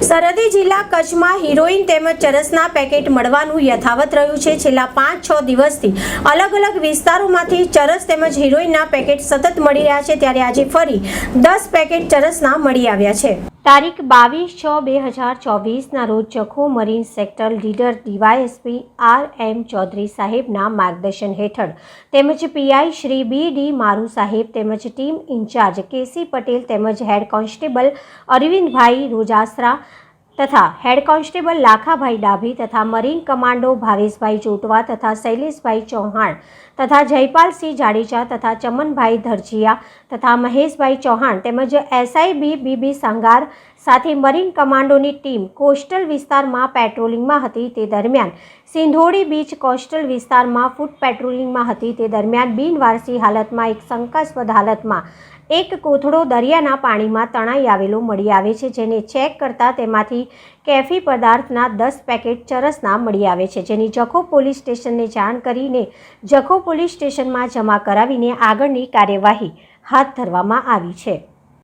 સરહદી જિલ્લા કચ્છમાં હિરોઈન તેમજ ચરસના પેકેટ મળવાનું યથાવત રહ્યું છે। છેલ્લા 5-6 દિવસથી અલગ અલગ વિસ્તારોમાંથી ચરસ તેમજ હિરોઈનના પેકેટ સતત મળી રહ્યા છે, ત્યારે આજે ફરી 10 પેકેટ ચરસના મળી આવ્યા છે। તારીખ 22/6/2024ના રોજ Jakhau marine sector leader DYSP RM. Chaudhary સાહેબના માર્ગદર્શન હેઠળ તેમજ પીઆઈ શ્રી બી.ડી. મારુ સાહેબ તેમજ ટીમ ઇન્ચાર્જ કે.સી. પટેલ તેમજ હેડ કોન્સ્ટેબલ અરવિંદભાઈ રોજાસરા તથા હેડ કોન્સ્ટેબલ લાખાભાઈ ડાભી તથા મરીન કમાન્ડો ભાવેશભાઈ જોટવા તથા શૈલેષભાઈ ચૌહાણ તથા જયપાલસિંહ જાડેજા તથા ચમનભાઈ ધરજીયા તથા મહેશભાઈ ચૌહાણ તેમજ એસઆઈબી બીબી સંગાર સાથે મરીન કમાન્ડોની ટીમ કોસ્ટલ વિસ્તારમાં પેટ્રોલિંગમાં હતી। તે દરમિયાન સિંધોડી બીચ કોસ્ટલ વિસ્તારમાં ફૂટ પેટ્રોલિંગમાં હતી। તે દરમિયાન બિનવારસી હાલતમાં એક શંકાસ્પદ હાલતમાં એક કોથળો દરિયાના પાણીમાં તણાઈ આવેલો મળી આવે છે, જેને ચેક કરતા તેમાંથી કેફી પદાર્થના 10 પેકેટ ચરસના મળી આવે છે, જેની જખૌ પોલીસ સ્ટેશનને જાણ કરીને જખૌ પોલીસ સ્ટેશનમાં જમા કરાવીને આગળની કાર્યવાહી હાથ ધરવામાં આવી છે।